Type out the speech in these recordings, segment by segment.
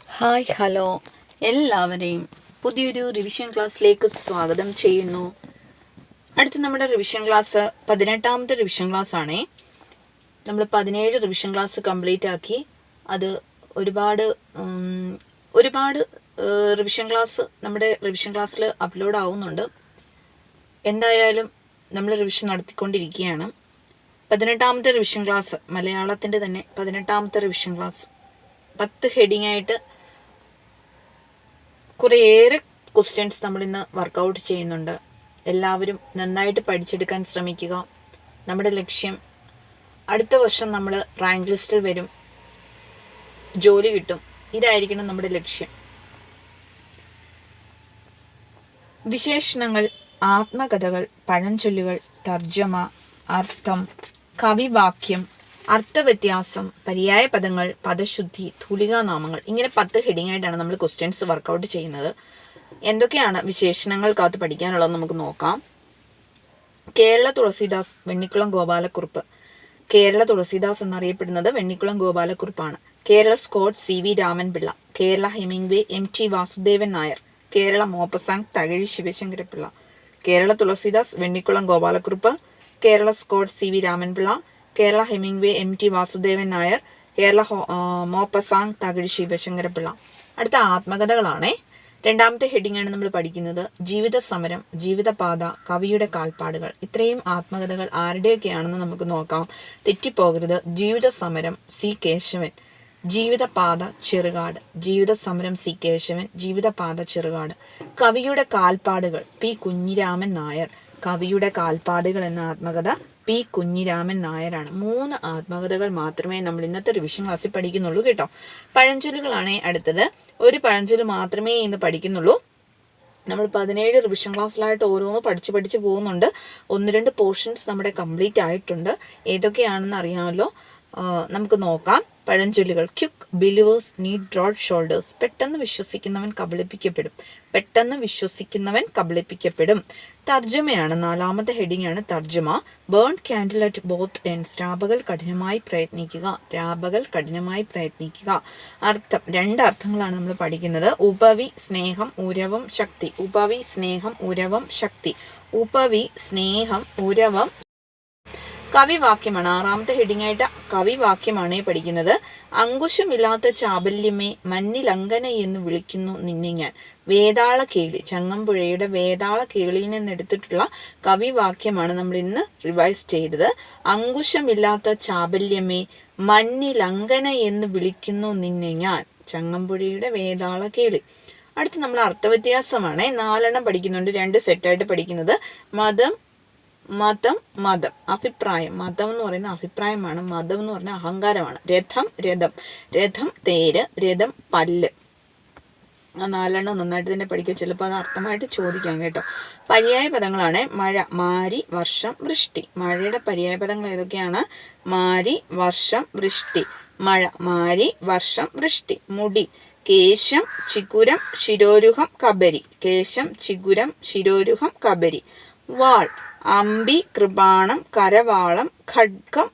Hi hello എല്ലാവരെയും പുതിയൊരു revision ക്ലാസ്സിലേക്ക് സ്വാഗതം ചെയ്യുന്നു. അടുത്ത നമ്മുടെ റിവിഷൻ ക്ലാസ് 18ാമത്തെ റിവിഷൻ ക്ലാസ് ആണേ. നമ്മൾ 17 റിവിഷൻ ക്ലാസ് കംപ്ലീറ്റ് ആക്കി. അത് ഒരുപാട് റിവിഷൻ ക്ലാസ് നമ്മുടെ റിവിഷൻ ക്ലാസ്സിൽ അപ്ലോഡ് ആവുന്നുണ്ട്. എന്തായാലും നമ്മൾ റിവിഷൻ നടത്തിക്കൊണ്ടിരിക്കുകയാണ്. 18ാമത്തെ റിവിഷൻ ക്ലാസ് മലയാളത്തിൻ്റെ തന്നെ 18ാമത്തെ റിവിഷൻ ക്ലാസ് 10 ഹെഡിങ് ആയിട്ട് കുറേയേറെ ക്വസ്റ്റ്യൻസ് നമ്മളിന്ന് വർക്കൗട്ട് ചെയ്യുന്നുണ്ട്. എല്ലാവരും നന്നായിട്ട് പഠിച്ചെടുക്കാൻ ശ്രമിക്കുക. നമ്മുടെ ലക്ഷ്യം അടുത്ത വർഷം നമ്മൾ റാങ്ക് ലിസ്റ്റിൽ വരും, ജോലി കിട്ടും. ഇതായിരിക്കണം നമ്മുടെ ലക്ഷ്യം. വിശേഷണങ്ങൾ, ആത്മകഥകൾ, പഴഞ്ചൊല്ലുകൾ, തർജ്ജമ, അർത്ഥം, കവിവാക്യം, അർത്ഥവ്യത്യാസം, പര്യായ പദങ്ങൾ, പദശുദ്ധി, തൂലികാനാമങ്ങൾ, ഇങ്ങനെ 10 ഹെഡിങ് ആയിട്ടാണ് നമ്മൾ ക്വസ്റ്റ്യൻസ് വർക്കൗട്ട് ചെയ്യുന്നത്. എന്തൊക്കെയാണ് വിശേഷണങ്ങൾക്കകത്ത് പഠിക്കാനുള്ളത് നമുക്ക് നോക്കാം. കേരള തുളസീദാസ്, വെണ്ണിക്കുളം ഗോപാലക്കുറുപ്പ്. കേരള തുളസീദാസ് എന്നറിയപ്പെടുന്നത് വെണ്ണിക്കുളം ഗോപാലക്കുറുപ്പാണ്. Kerala Scott CV Ramanpillai. Kerala Hemingway MT Vasudevan Nair. Kerala Maupassant Thakazhi Sivasankarapillai. Kerala Tulsidas, Vennikkulam Gopalakkurup. Kerala Scott CV Ramanpillai. Kerala Hemingway MT Vasudevan Nair. Kerala Maupassant Thakazhi Sivasankarapillai. അടുത്ത ആത്മകഥകളാണേ. 2ാമത്തെ ഹെഡിങ് ആണ് നമ്മൾ പഠിക്കുന്നത്. ജീവിത സമരം, ജീവിതപാത, കവിയുടെ കാൽപ്പാടുകൾ. ഇത്രയും ആത്മകഥകൾ ആരുടെയൊക്കെയാണെന്ന് നമുക്ക് നോക്കാം. തെറ്റിപ്പോകരുത്. ജീവിത സമരം C കേശവൻ. ജീവിതപാത ചെറുകാട്. ജീവിത സമരം C കേശവൻ. ജീവിതപാത ചെറുകാട്. കവിയുടെ കാൽപ്പാടുകൾ P കുഞ്ഞിരാമൻ നായർ. കവിയുടെ കാൽപ്പാടുകൾ എന്ന ആത്മകഥ P കുഞ്ഞിരാമൻ നായരാണ്. 3 ആത്മകഥകൾ മാത്രമേ നമ്മൾ ഇന്നത്തെ റിവിഷൻ ക്ലാസ്സിൽ പഠിക്കുന്നുള്ളൂ കേട്ടോ. പഴഞ്ചൊല്ലുകളാണ് അടുത്തത്. ഒരു പഴഞ്ചൊല്ല് മാത്രമേ ഇന്ന് പഠിക്കുന്നുള്ളൂ. നമ്മൾ 17 റിവിഷൻ ക്ലാസ്സിലായിട്ട് ഓരോന്ന് പഠിച്ച് പോകുന്നുണ്ട്. 1-2 പോർഷൻസ് നമ്മുടെ കംപ്ലീറ്റ് ആയിട്ടുണ്ട്. ഏതൊക്കെയാണെന്ന് അറിയാമല്ലോ. നമുക്ക് നോക്കാം. പഴഞ്ചൊല്ലുകൾ. Quick believers need broad shoulders. പെട്ടെന്ന് വിശ്വസിക്കുന്നവൻ കബളിപ്പിക്കപ്പെടും. പെട്ടെന്ന് വിശ്വസിക്കുന്നവൻ കബളിപ്പിക്കപ്പെടും. തർജ്ജമയാണ് 4ാമത്തെ ഹെഡിങ് ആണ് തർജ്ജമ. Burn candle at both ends. രാപകൽ കഠിനമായി പ്രയത്നിക്കുക. രാപകൽ കഠിനമായി പ്രയത്നിക്കുക. അർത്ഥം. 2 അർത്ഥങ്ങളാണ് നമ്മൾ പഠിക്കുന്നത്. ഉപവി സ്നേഹം, ഉരവം, ശക്തി. ഉപവി സ്നേഹം, ഉരവം, ശക്തി. ഉപവി സ്നേഹം, ഉരവം. കവിവാക്യമാണ് 6ാമത്തെ ഹെഡിങ് ആയിട്ട് കവിവാക്യമാണ് പഠിക്കുന്നത്. അങ്കുശമില്ലാത്ത ചാബല്യമേ മഞ്ഞിലങ്കന എന്ന് വിളിക്കുന്നു നിന്നെ ഞാൻ. വേതാള കേളി. ചങ്ങമ്പുഴയുടെ വേതാള കേളിയിൽ നിന്നെടുത്തിട്ടുള്ള കവിവാക്യമാണ് നമ്മൾ ഇന്ന് റിവൈസ് ചെയ്തത്. അങ്കുശമില്ലാത്ത ചാബല്യമേ മഞ്ഞിലങ്കന എന്ന് വിളിക്കുന്നു നിന്നെ ഞാൻ. ചങ്ങമ്പുഴയുടെ വേതാള കേളി. അടുത്ത് നമ്മൾ അർത്ഥവ്യത്യാസമാണ്. 4 പഠിക്കുന്നുണ്ട്. 2 സെറ്റായിട്ട് പഠിക്കുന്നത്. മതം, അഭിപ്രായം. മതം എന്ന് പറയുന്ന അഭിപ്രായമാണ്. മതം എന്ന് പറഞ്ഞാൽ അഹങ്കാരമാണ്. രഥം തേര്, രഥം പല്ല്. ആ 4 നന്നായിട്ട് തന്നെ പഠിക്കുക. ചിലപ്പോൾ അത് അർത്ഥമായിട്ട് ചോദിക്കാം കേട്ടോ. പര്യായ പദങ്ങളാണ്. മഴ, മാരി, വർഷം, വൃഷ്ടി. മഴയുടെ പര്യായ പദങ്ങൾ ഏതൊക്കെയാണ്? മാരി, വർഷം, വൃഷ്ടി. മഴ, മാരി, വർഷം, വൃഷ്ടി. മുടി. കേശം, ചിഗുരം, ശിരോരുഹം, കബരി. കേശം, ചിഗുരം, ശിരോരുഹം, കബരി. വാൾ. അമ്പി, കൃപാണം, കരവാളം, ഖഡ്ഗം,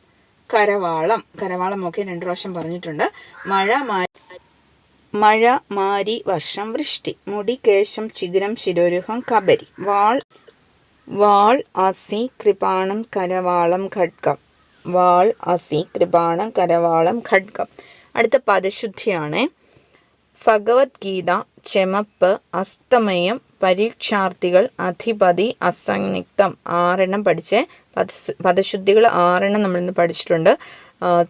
കരവാളം. കരവാളം ഒക്കെ 2 പ്രാവശ്യം പറഞ്ഞിട്ടുണ്ട്. മഴ, മാരി, വർഷം, വൃഷ്ടി. മുടി, കേശം, ചിഗുരം, ശിരോരുഹം, കബരി. വാൾ, അസി, കൃപാണം, കരവാളം, ഖഡ്ഗം. വാൾ, അസി, കൃപാണം, കരവാളം, ഖഡ്ഗം. അടുത്ത പദശുദ്ധിയാണ്. ഭഗവത്ഗീത, ചെമപ്പ്, അസ്തമയം, പരീക്ഷാർത്ഥികൾ, അധിപതി, അസംയുക്തം. 6 പഠിച്ച് പദശുദ്ധികൾ 6 നമ്മളിന്ന് പഠിച്ചിട്ടുണ്ട്.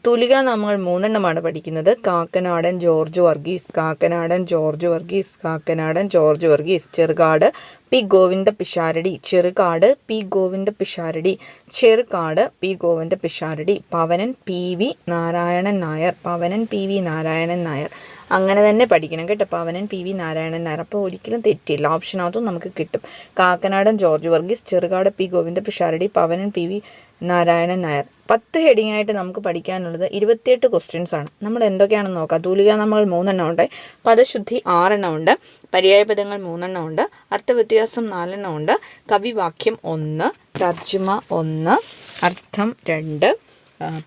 തൂലികാനാമങ്ങൾ 3 പഠിക്കുന്നത്. Kakkanadan George Varghese. Kakkanadan George Varghese. Kakkanadan George Varghese. Cherukad P Govinda Pisharody. Cherukad P Govinda Pisharody. Cherukad P Govinda Pisharody. Pavanan PV Narayanan Nair. Pavanan PV Narayanan Nair. അങ്ങനെ തന്നെ പഠിക്കണം കേട്ടോ. പവനൻ PV നാരായണൻ നായർ. അപ്പോൾ ഒരിക്കലും തെറ്റില്ല. ഓപ്ഷനകത്തും നമുക്ക് കിട്ടും. Kakkanadan George Varghese, Cherukad P Govinda Pisharody, Pavanan PV Narayanan Nair. 10 heading ആയിട്ട് നമുക്ക് പഠിക്കാനുള്ളത് 28 ക്വസ്റ്റ്യൻസ് ആണ്. നമ്മൾ എന്തൊക്കെയാണെന്ന് നോക്കാം. തൂലികാനാമങ്ങൾ 3 ഉണ്ട്. പദശുദ്ധി 6 ഉണ്ട്. പര്യായപദങ്ങൾ 3 ഉണ്ട്. അർത്ഥവ്യത്യാസം 4 ഉണ്ട്. കവിവാക്യം 1, തർജ്ജമ 1, അർത്ഥം 2,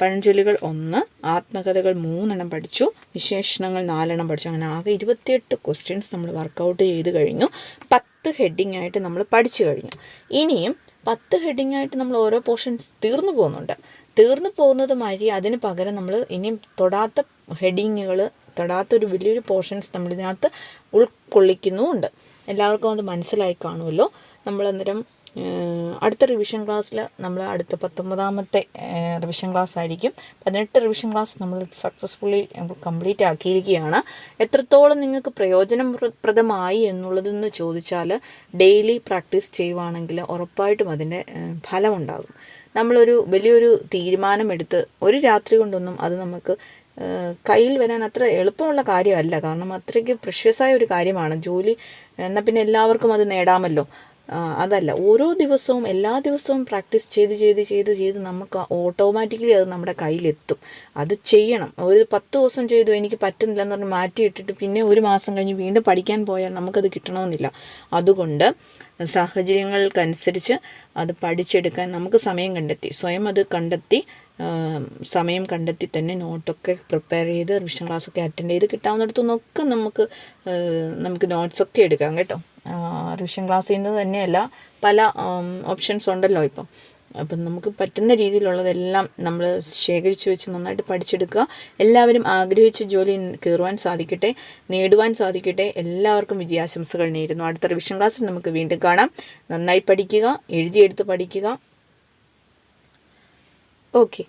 പഴഞ്ചൊല്ലുകൾ 1, ആത്മകഥകൾ 3 പഠിച്ചു, വിശേഷണങ്ങൾ 4 പഠിച്ചു. അങ്ങനെ ആകെ 28 ക്വസ്റ്റ്യൻസ് നമ്മൾ വർക്കൗട്ട് ചെയ്ത് കഴിഞ്ഞു. 10 ഹെഡിങ് ആയിട്ട് നമ്മൾ പഠിച്ചു കഴിഞ്ഞു. ഇനിയും 10 ഹെഡിങ് ആയിട്ട് നമ്മൾ ഓരോ പോർഷൻസ് തീർന്നു പോകുന്നുണ്ട്. തീർന്നു പോകുന്നത് മാതിരി അതിന് പകരം നമ്മൾ ഇനിയും തൊടാത്ത ഹെഡിങ്ങുകൾ, തൊടാത്തൊരു വലിയൊരു പോർഷൻസ് നമ്മളിതിനകത്ത് ഉൾക്കൊള്ളിക്കുന്നുമുണ്ട്. എല്ലാവർക്കും അത് മനസ്സിലായി കാണുമല്ലോ. നമ്മളന്നേരം അടുത്ത റിവിഷൻ ക്ലാസ്സിൽ നമ്മൾ അടുത്ത 19ാമത്തെ റിവിഷൻ ക്ലാസ് ആയിരിക്കും. 18 റിവിഷൻ ക്ലാസ് നമ്മൾ സക്സസ്ഫുള്ളി കംപ്ലീറ്റ് ആക്കിയിരിക്കുകയാണ്. എത്രത്തോളം നിങ്ങൾക്ക് പ്രയോജനപ്രദമായി എന്നുള്ളതെന്ന് ചോദിച്ചാൽ ഡെയിലി പ്രാക്ടീസ് ചെയ്യുവാണെങ്കിൽ ഉറപ്പായിട്ടും അതിൻ്റെ ഫലമുണ്ടാകും. നമ്മളൊരു വലിയൊരു തീരുമാനമെടുത്ത് ഒരു രാത്രി കൊണ്ടൊന്നും അത് നമുക്ക് കയ്യിൽ വരാൻ അത്ര എളുപ്പമുള്ള കാര്യമല്ല. കാരണം അത്രയ്ക്ക് പ്രഷ്യസായ ഒരു കാര്യമാണ് ജോലി. എന്നാൽ പിന്നെ എല്ലാവർക്കും അത് നേടാമല്ലോ. അതല്ല, ഓരോ ദിവസവും എല്ലാ ദിവസവും പ്രാക്ടീസ് ചെയ്ത് നമുക്ക് ഓട്ടോമാറ്റിക്കലി അത് നമ്മുടെ കയ്യിലെത്തും. അത് ചെയ്യണം. ഒരു 10 ദിവസം ചെയ്തു എനിക്ക് പറ്റുന്നില്ല എന്ന് പറഞ്ഞ് മാറ്റിയിട്ടിട്ട് പിന്നെ ഒരു മാസം കഴിഞ്ഞ് വീണ്ടും പഠിക്കാൻ പോയാൽ നമുക്കത് കിട്ടണമെന്നില്ല. അതുകൊണ്ട് സാഹചര്യങ്ങൾക്കനുസരിച്ച് അത് പഠിച്ചെടുക്കാൻ നമുക്ക് സ്വയം അത് കണ്ടെത്തി സമയം കണ്ടെത്തി തന്നെ നോട്ടൊക്കെ പ്രിപ്പയർ ചെയ്ത് റിവിഷൻ ക്ലാസ്സൊക്കെ അറ്റൻഡ് ചെയ്ത് കിട്ടാവുന്നിടത്തുനിന്നൊക്കെ നമുക്ക് നോട്ട്സൊക്കെ എടുക്കാം കേട്ടോ. റിവിഷൻ ക്ലാസ്സിൽ നിന്ന് തന്നെയല്ല, പല ഓപ്ഷൻസ് ഉണ്ടല്ലോ ഇപ്പം. അപ്പം നമുക്ക് പറ്റുന്ന രീതിയിലുള്ളതെല്ലാം നമ്മൾ ശേഖരിച്ച് വെച്ച് നന്നായിട്ട് പഠിച്ചെടുക്കുക. എല്ലാവരും ആഗ്രഹിച്ച ജോലി കയറുവാൻ സാധിക്കട്ടെ, നേടുവാൻ സാധിക്കട്ടെ. എല്ലാവർക്കും വിജയാശംസകൾ നേരുന്നു. അടുത്ത റിവിഷൻ ക്ലാസ്സിൽ നമുക്ക് വീണ്ടും കാണാം. നന്നായി പഠിക്കുക, എഴുതിയെടുത്ത് പഠിക്കുക. ഓക്കെ.